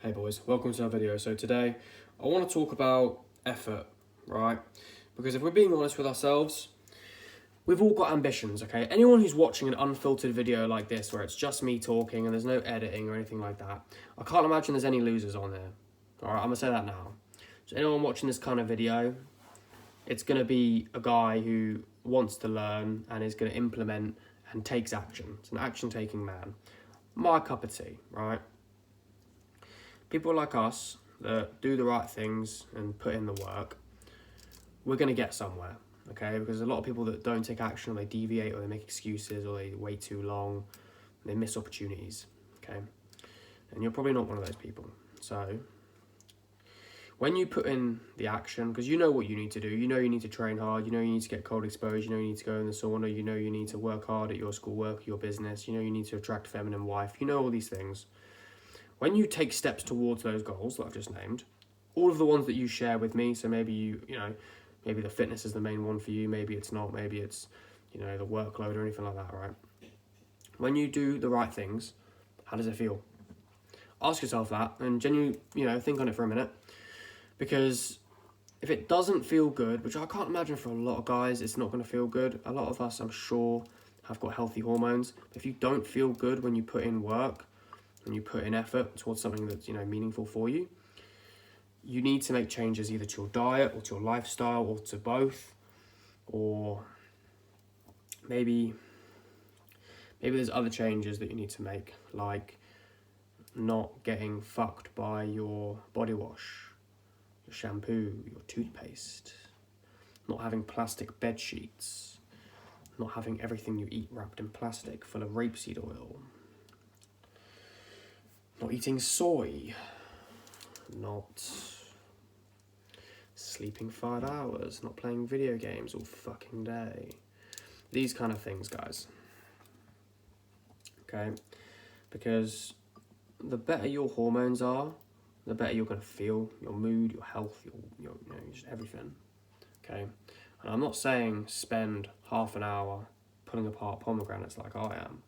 Hey boys, welcome to our video. So today I want to talk about effort, right? Because if we're being honest with ourselves, we've all got ambitions, okay? Anyone who's watching an unfiltered video like this where it's just me talking and there's no editing or anything like that, I can't imagine there's any losers on there. All right, I'm gonna say that now. So anyone watching this kind of video, it's gonna be a guy who wants to learn and is gonna implement and takes action. It's an action-taking man. My cup of tea, right? People like us that do the right things and put in the work, we're going to get somewhere, okay? Because a lot of people that don't take action, or they deviate, or they make excuses, or they wait too long, they miss opportunities, okay? And you're probably not one of those people. So when you put in the action, because you know what you need to do, you know you need to train hard, you know you need to get cold exposure, you know you need to go in the sauna, you know you need to work hard at your schoolwork, your business, you know you need to attract a feminine wife, you know all these things. When you take steps towards those goals that I've just named, all of the ones that you share with me, so maybe maybe the fitness is the main one for you, maybe it's not, maybe it's, the workload or anything like that, right? When you do the right things, how does it feel? Ask yourself that and genuinely, think on it for a minute. Because if it doesn't feel good, which I can't imagine for a lot of guys, it's not going to feel good. A lot of us, I'm sure, have got healthy hormones. If you don't feel good when you put in work, and you put in effort towards something that's meaningful for you, you need to make changes either to your diet or to your lifestyle or to both, or maybe there's other changes that you need to make, like not getting fucked by your body wash, your shampoo, your toothpaste, not having plastic bed sheets, not having everything you eat wrapped in plastic full of rapeseed oil, not eating soy, not sleeping 5 hours, not playing video games all fucking day. These kind of things, guys. Okay? Because the better your hormones are, the better you're going to feel, your mood, your health, your just everything. Okay? And I'm not saying spend half an hour pulling apart pomegranates like I am.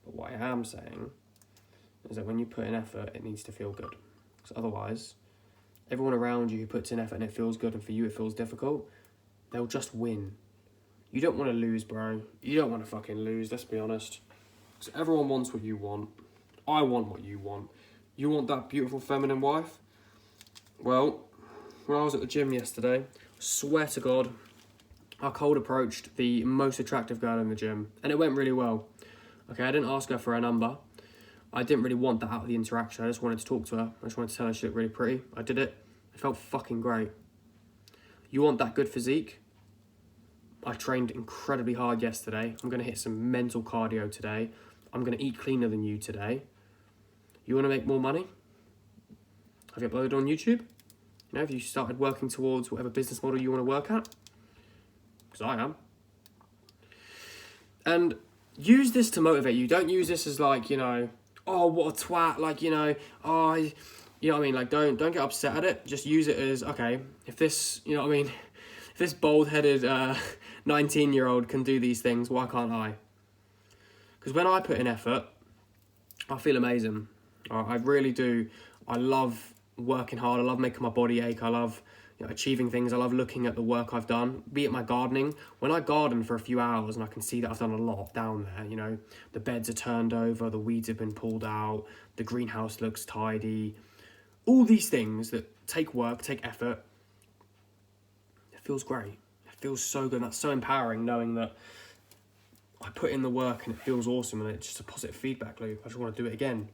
But what I am saying is that when you put in effort, it needs to feel good. Because otherwise, everyone around you who puts in effort and it feels good and for you it feels difficult, they'll just win. You don't want to lose, bro. You don't want to fucking lose, let's be honest. Because everyone wants what you want. I want what you want. You want that beautiful feminine wife? Well, when I was at the gym yesterday, I swear to God, I cold approached the most attractive girl in the gym. And it went really well. Okay, I didn't ask her for her number. I didn't really want that out of the interaction. I just wanted to talk to her. I just wanted to tell her she looked really pretty. I did it. It felt fucking great. You want that good physique? I trained incredibly hard yesterday. I'm going to hit some mental cardio today. I'm going to eat cleaner than you today. You want to make more money? Have you uploaded on YouTube? Have you started working towards whatever business model you want to work at? Because I am. And use this to motivate you. Don't use this as like, oh, what a twat, like, you know what I mean? Like, don't get upset at it. Just use it as, okay, if this, if this bald-headed 19-year-old can do these things, why can't I? Because when I put in effort, I feel amazing. I really do. I love working hard. I love making my body ache. I love achieving things. I love looking at the work I've done, be it my gardening. When I garden for a few hours and I can see that I've done a lot down there, the beds are turned over, the weeds have been pulled out, the greenhouse looks tidy, all these things that take work, take effort, it feels great. It feels so good. That's so empowering knowing that I put in the work and it feels awesome and it's just a positive feedback loop. I just want to do it again.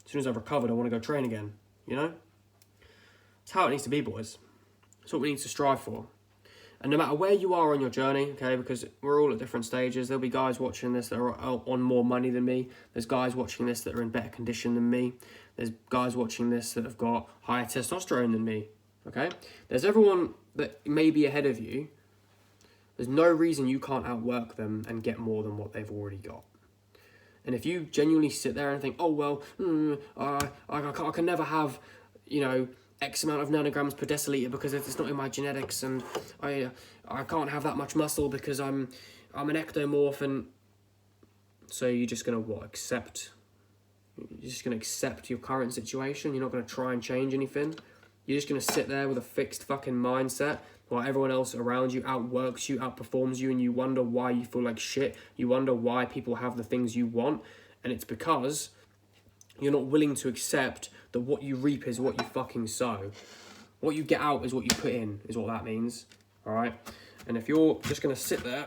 As soon as I've recovered, I want to go train again, It's how it needs to be, boys. It's what we need to strive for. And no matter where you are on your journey, okay, because we're all at different stages. There'll be guys watching this that are on more money than me. There's guys watching this that are in better condition than me. There's guys watching this that have got higher testosterone than me, okay? There's everyone that may be ahead of you. There's no reason you can't outwork them and get more than what they've already got. And if you genuinely sit there and think, oh, well, I can never have, X amount of nanograms per deciliter because it's not in my genetics, and I can't have that much muscle because I'm an ectomorph, and so you're just gonna accept You're just going to accept your current situation. You're not going to try and change anything. You're just going to sit there with a fixed fucking mindset while everyone else around you outworks you, outperforms you, and you wonder why you feel like shit. You wonder why people have the things you want. And it's because you're not willing to accept that what you reap is what you fucking sow. What you get out is what you put in, is what that means. All right? And if you're just going to sit there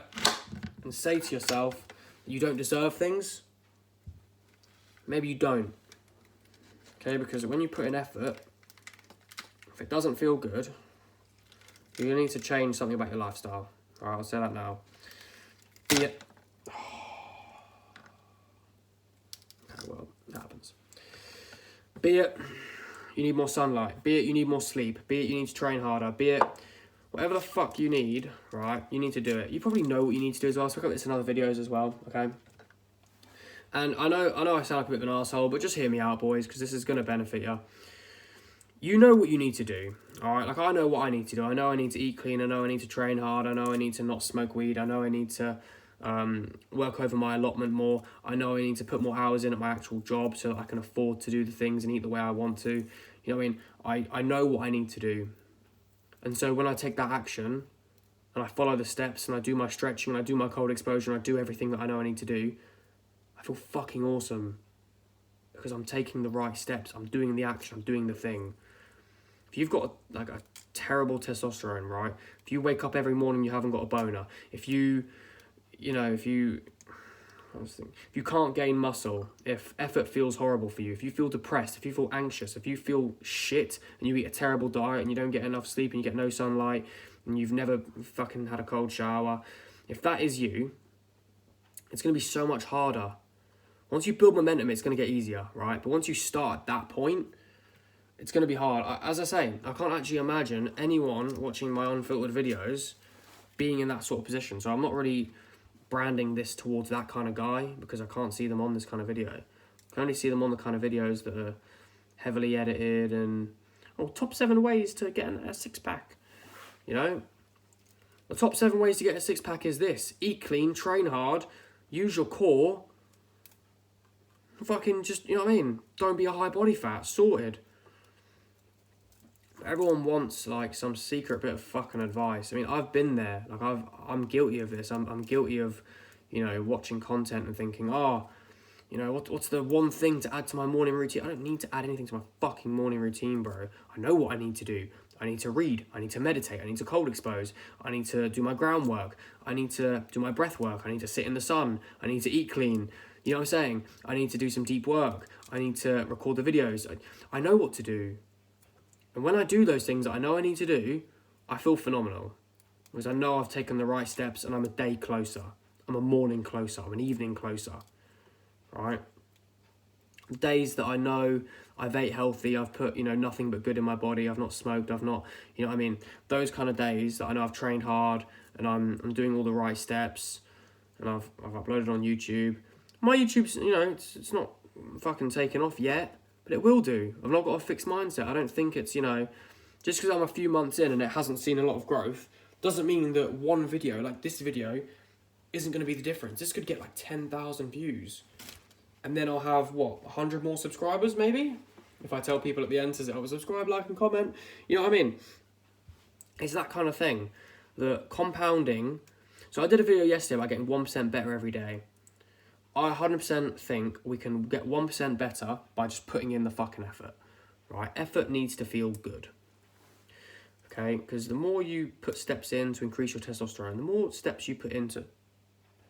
and say to yourself, you don't deserve things, maybe you don't. Okay? Because when you put in effort, if it doesn't feel good, you need to change something about your lifestyle. All right, I'll say that now. Be it... Okay, well, that happens. Be it you need more sunlight. Be it you need more sleep. Be it you need to train harder. Be it whatever the fuck you need, right? You need to do it. You probably know what you need to do as well. So I've got this in other videos as well, okay? And I know I sound like a bit of an arsehole, but just hear me out, boys, because this is going to benefit you. You know what you need to do, all right? Like, I know what I need to do. I know I need to eat clean. I know I need to train hard. I know I need to not smoke weed. I know I need to work over my allotment more. I know I need to put more hours in at my actual job so that I can afford to do the things and eat the way I want to. You know what I mean? I know what I need to do. And so when I take that action and I follow the steps and I do my stretching and I do my cold exposure and I do everything that I know I need to do, I feel fucking awesome because I'm taking the right steps. I'm doing the action. I'm doing the thing. If you've got a terrible testosterone, right? If you wake up every morning, you haven't got a boner. If you can't gain muscle, if effort feels horrible for you, if you feel depressed, if you feel anxious, if you feel shit and you eat a terrible diet and you don't get enough sleep and you get no sunlight and you've never fucking had a cold shower, if that is you, it's going to be so much harder. Once you build momentum, it's going to get easier, right? But once you start at that point, it's going to be hard. As I say, I can't actually imagine anyone watching my unfiltered videos being in that sort of position. So I'm not really branding this towards that kind of guy because I can't see them on this kind of video. I can only see them on the kind of videos that are heavily edited and, top 7 ways to get a six-pack. You know? The top 7 ways to get a six-pack is this. Eat clean, train hard, use your core. Fucking just, you know what I mean? Don't be a high body fat. Sorted. Everyone wants like some secret bit of fucking advice. I mean, I've been there. Like I'm guilty of this. I'm guilty of, watching content and thinking, what's the one thing to add to my morning routine? I don't need to add anything to my fucking morning routine, bro. I know what I need to do. I need to read. I need to meditate. I need to cold expose. I need to do my groundwork. I need to do my breath work. I need to sit in the sun. I need to eat clean. You know what I'm saying? I need to do some deep work. I need to record the videos. I know what to do. And when I do those things that I know I need to do, I feel phenomenal. Because I know I've taken the right steps and I'm a day closer. I'm a morning closer. I'm an evening closer. Right? Days that I know I've ate healthy, I've put, nothing but good in my body, I've not smoked, I've not, those kind of days that I know I've trained hard and I'm doing all the right steps and I've uploaded on YouTube. My YouTube's, it's not fucking taken off yet. But it will do. I've not got a fixed mindset. I don't think it's, just because I'm a few months in and it hasn't seen a lot of growth, doesn't mean that one video, like this video, isn't going to be the difference. This could get like 10,000 views. And then I'll have, 100 more subscribers maybe? If I tell people at the end to subscribe, like and comment. You know what I mean? It's that kind of thing. The compounding. So I did a video yesterday about getting 1% better every day. I 100% think we can get 1% better by just putting in the fucking effort, right? Effort needs to feel good, okay? Because the more you put steps in to increase your testosterone, the more steps you put into...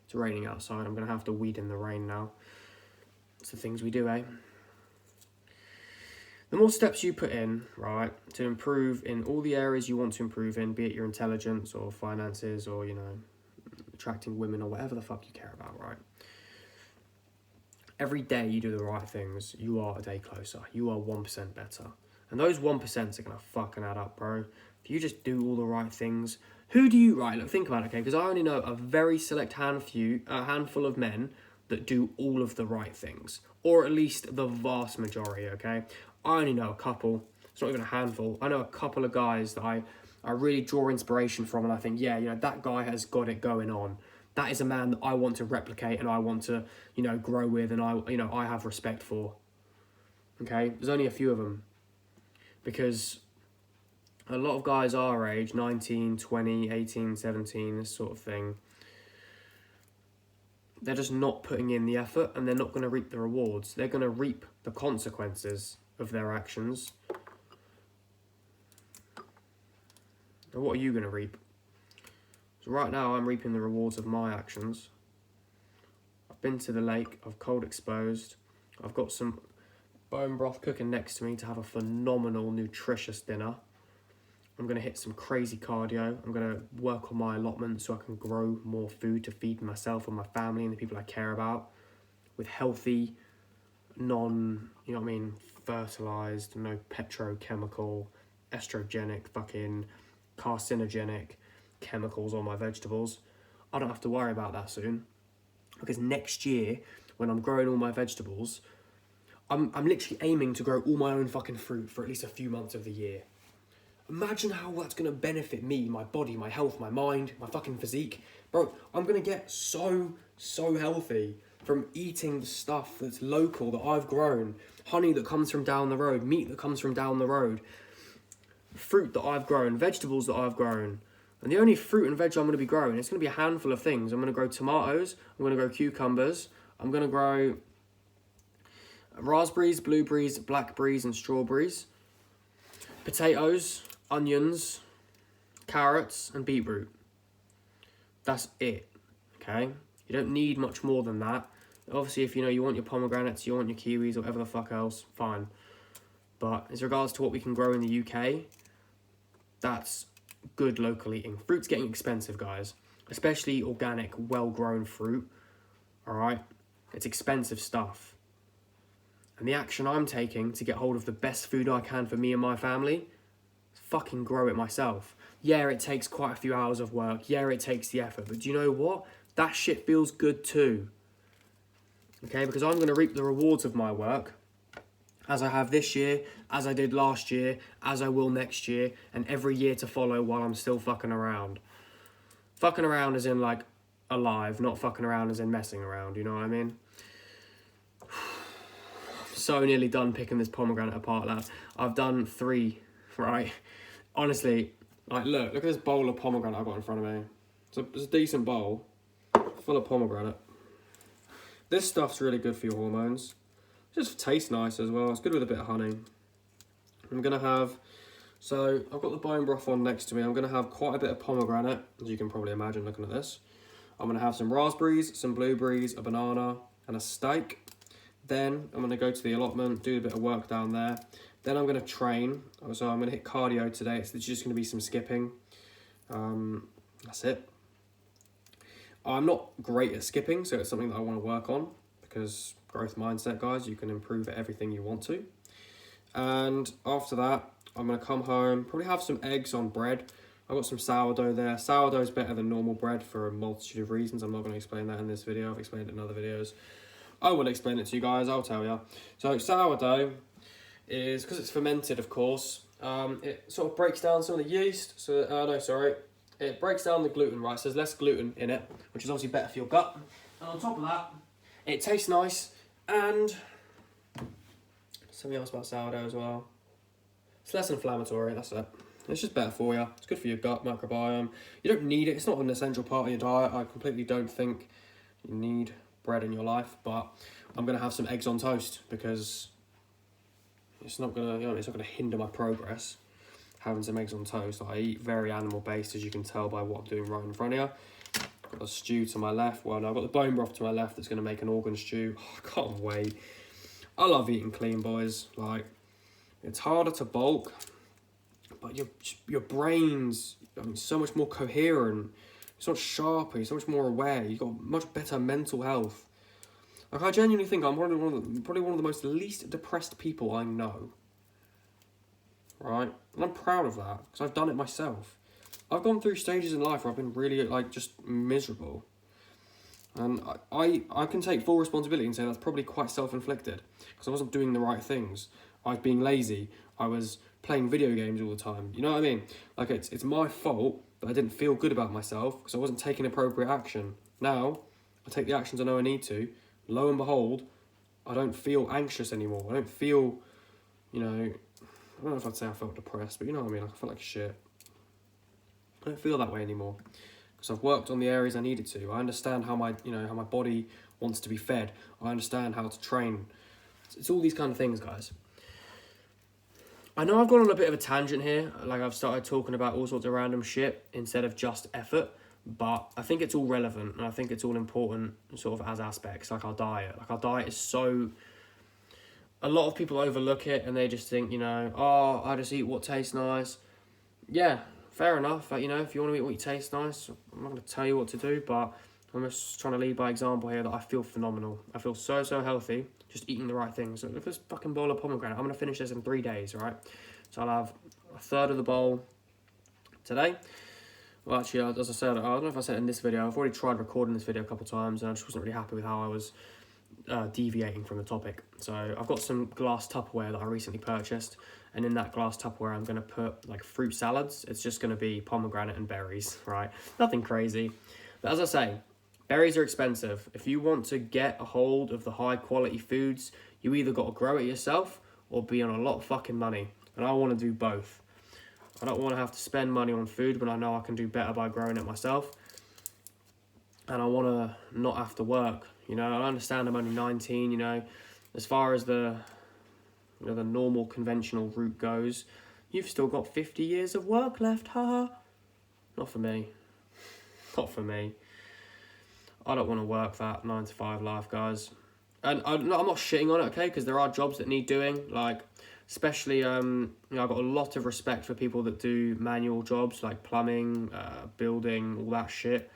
It's raining outside. I'm going to have to weed in the rain now. It's the things we do, eh? The more steps you put in, right, to improve in all the areas you want to improve in, be it your intelligence or finances or, attracting women or whatever the fuck you care about, right? Every day you do the right things, you are a day closer. You are 1% better. And those 1% are going to fucking add up, bro. If you just do all the right things, who do you... Right, look, think about it, okay? Because I only know a very select handful of men that do all of the right things. Or at least the vast majority, okay? I only know a couple. It's not even a handful. I know a couple of guys that I really draw inspiration from. And I think, that guy has got it going on. That is a man that I want to replicate and I want to, grow with and I have respect for. Okay, there's only a few of them. Because a lot of guys our age, 19, 20, 18, 17, this sort of thing, they're just not putting in the effort and they're not going to reap the rewards. They're going to reap the consequences of their actions. And what are you going to reap? So right now I'm reaping the rewards of my actions. I've been to the lake, I've cold exposed, I've got some bone broth cooking next to me to have a phenomenal, nutritious dinner. I'm going to hit some crazy cardio. I'm going to work on my allotment so I can grow more food to feed myself and my family and the people I care about with healthy, fertilized, no petrochemical, estrogenic, fucking carcinogenic chemicals on my vegetables. I don't have to worry about that soon, because next year when I'm growing all my vegetables, I'm literally aiming to grow all my own fucking fruit for at least a few months of the year. Imagine how that's going to benefit me, my body, my health, my mind, my fucking physique. Bro, I'm going to get so healthy from eating the stuff that's local, that I've grown. Honey that comes from down the road, meat that comes from down the road, fruit that I've grown, vegetables that I've grown. And the only fruit and veg I'm going to be growing, it's going to be a handful of things. I'm going to grow tomatoes, I'm going to grow cucumbers, I'm going to grow raspberries, blueberries, blackberries and strawberries, potatoes, onions, carrots and beetroot. That's it, okay? You don't need much more than that. Obviously, if you want your pomegranates, you want your kiwis, or whatever the fuck else, fine. But as regards to what we can grow in the UK, that's good local eating. Fruit's getting expensive, guys. Especially organic, well-grown fruit, alright? It's expensive stuff. And the action I'm taking to get hold of the best food I can for me and my family, fucking grow it myself. Yeah, it takes quite a few hours of work. Yeah, it takes the effort. But do you know what? That shit feels good too. Okay, because I'm going to reap the rewards of my work, as I have this year, as I did last year, as I will next year, and every year to follow while I'm still fucking around. Fucking around as in, like, alive, not fucking around as in messing around, you know what I mean? So nearly done picking this pomegranate apart, lads. I've done 3, right? Honestly, like, look at this bowl of pomegranate I've got in front of me. It's a decent bowl, full of pomegranate. This stuff's really good for your hormones. It just tastes nice as well. It's good with a bit of honey. I'm going to have... So, I've got the bone broth on next to me. I'm going to have quite a bit of pomegranate, as you can probably imagine looking at this. I'm going to have some raspberries, some blueberries, a banana, and a steak. Then, I'm going to go to the allotment, do a bit of work down there. Then I'm going to train. So, I'm going to hit cardio today. It's just going to be some skipping. That's it. I'm not great at skipping, so it's something that I want to work on, because growth mindset, guys, you can improve at everything you want to. And after that, I'm going to come home, probably have some eggs on bread. I've got some sourdough there. Sourdough is better than normal bread for a multitude of reasons. I'm not going to explain that in this video. I've explained it in other videos. I will explain it to you guys, I'll tell you. So sourdough is, because it's fermented, of course, it sort of breaks down some of the yeast. It breaks down the gluten, right? So there's less gluten in it, which is obviously better for your gut. And on top of that, it tastes nice, and something else about sourdough as well. It's less inflammatory, that's it. It's just better for you. It's good for your gut microbiome. You don't need it. It's not an essential part of your diet. I completely don't think you need bread in your life, but I'm going to have some eggs on toast, because it's not going to, it's not going to hinder my progress. Having some eggs on toast. I eat very animal based, as you can tell by what I'm doing right in front of you. Got a stew to my left. Well, no, I've got the bone broth to my left that's going to make an organ stew. Oh, I can't wait. I love eating clean, boys. Like, it's harder to bulk, but your brain's so much more coherent. It's so much sharper. You're so much more aware. You've got much better mental health. Like, I genuinely think I'm probably one of the most least depressed people I know. Right? And I'm proud of that, because I've done it myself. I've gone through stages in life where I've been really, just miserable. And I can take full responsibility and say that's probably quite self-inflicted, because I wasn't doing the right things. I was being lazy. I was playing video games all the time. You know what I mean? Like, it's my fault that I didn't feel good about myself, because I wasn't taking appropriate action. Now, I take the actions I know I need to. Lo and behold, I don't feel anxious anymore. I don't feel you know, I don't know if I'd say I felt depressed, but you know what I mean, like I felt like shit. I don't feel that way anymore because I've worked on the areas I needed to. I understand how my, how my body wants to be fed. I understand how to train. It's all these kind of things, guys. I know I've gone on a bit of a tangent here, like I've started talking about all sorts of random shit instead of just effort, but I think it's all relevant and I think it's all important sort of as aspects, like our diet. Like our diet is so... A lot of people overlook it and they just think, oh, I just eat what tastes nice. Yeah, fair enough. Like, if you want to eat what tastes nice, I'm not going to tell you what to do, but I'm just trying to lead by example here that I feel phenomenal. I feel so healthy, just eating the right things. So look at this fucking bowl of pomegranate. I'm going to finish this in 3 days, right? So I'll have a third of the bowl today. Well, actually, as I said, I don't know if I said it in this video. I've already tried recording this video a couple of times and I just wasn't really happy with how I was deviating from the topic. So I've got some glass Tupperware that I recently purchased. And in that glass Tupperware, I'm going to put like fruit salads. It's just going to be pomegranate and berries, right? Nothing crazy. But as I say, berries are expensive. If you want to get a hold of the high quality foods, you either got to grow it yourself or be on a lot of fucking money. And I want to do both. I don't want to have to spend money on food when I know I can do better by growing it myself. And I want to not have to work. I understand I'm only 19, as far as the the normal conventional route goes, you've still got 50 years of work left, haha. Not for me. Not for me. I don't want to work that 9 to 5 life, guys. And I'm not shitting on it, okay, because there are jobs that need doing, like, especially, I've got a lot of respect for people that do manual jobs, like plumbing, building, all that shit,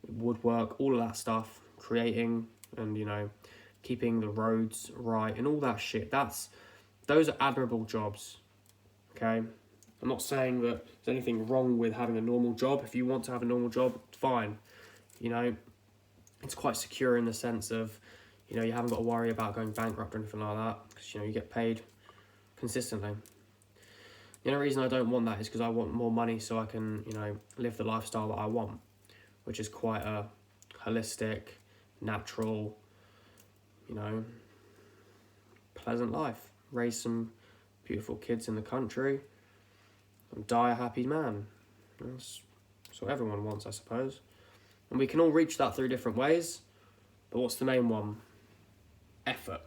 woodwork, all of that stuff, creating, and, keeping the roads right, and all that shit. Those are admirable jobs, okay? I'm not saying that there's anything wrong with having a normal job. If you want to have a normal job, fine. It's quite secure in the sense of, you haven't got to worry about going bankrupt or anything like that, because, you get paid consistently. The only reason I don't want that is because I want more money so I can, live the lifestyle that I want, which is quite a holistic, natural, pleasant life. Raise some beautiful kids in the country and die a happy man. That's what everyone wants, I suppose. And we can all reach that through different ways, but what's the main one? Effort.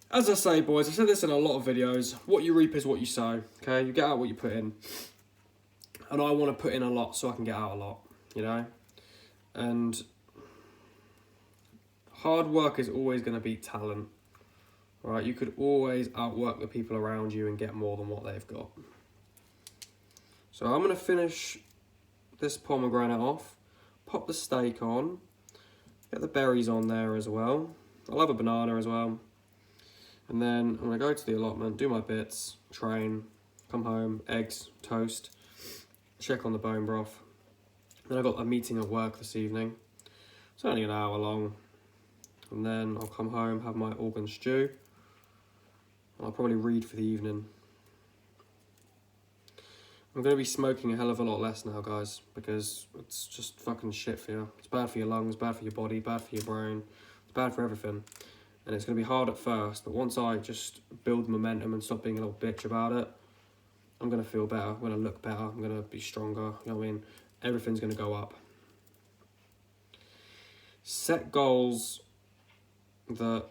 As I say, boys, I said this in a lot of videos, what you reap is what you sow, okay? You get out what you put in. And I want to put in a lot so I can get out a lot, And hard work is always going to beat talent, right? You could always outwork the people around you and get more than what they've got. So I'm going to finish this pomegranate off, pop the steak on, get the berries on there as well. I'll have a banana as well. And then I'm going to go to the allotment, do my bits, train, come home, eggs, toast, check on the bone broth. Then I've got a meeting at work this evening. It's only an hour long. And then I'll come home, have my organ stew. I'll probably read for the evening. I'm going to be smoking a hell of a lot less now, guys, because it's just fucking shit for you. It's bad for your lungs, bad for your body, bad for your brain. It's bad for everything. And it's going to be hard at first, but once I just build momentum and stop being a little bitch about it, I'm going to feel better, I'm going to look better, I'm going to be stronger, you know what I mean? Everything's going to go up. Set goals that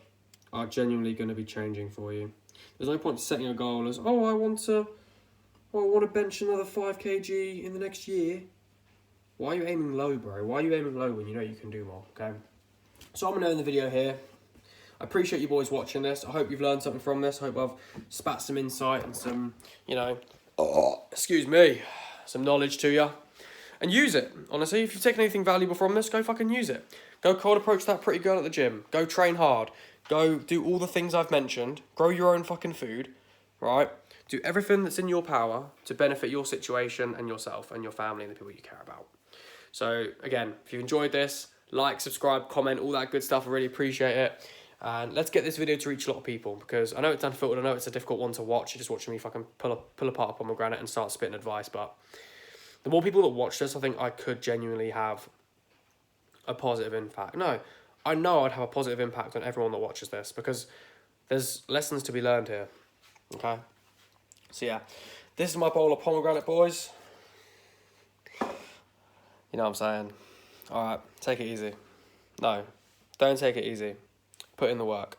are genuinely going to be changing for you. There's no point setting a goal as, I want to bench another 5 kg in the next year. Why are you aiming low, bro? Why are you aiming low when you know you can do more, okay? So I'm going to end the video here. I appreciate you boys watching this. I hope you've learned something from this. I hope I've spat some insight and some, some knowledge to you. And use it. Honestly, if you've taken anything valuable from this, go fucking use it. Go cold approach that pretty girl at the gym. Go train hard. Go do all the things I've mentioned. Grow your own fucking food, right? Do everything that's in your power to benefit your situation and yourself and your family and the people you care about. So, again, if you've enjoyed this, like, subscribe, comment, all that good stuff. I really appreciate it. And let's get this video to reach a lot of people, because I know it's unfiltered, I know it's a difficult one to watch. You're just watching me fucking pull apart a pomegranate and start spitting advice, but the more people that watch this, I think I could genuinely have a positive impact. No, I know I'd have a positive impact on everyone that watches this, because There's lessons to be learned here, okay? So yeah, this is my bowl of pomegranate, boys. You know what I'm saying? All right, take it easy. No, don't take it easy. Put in the work.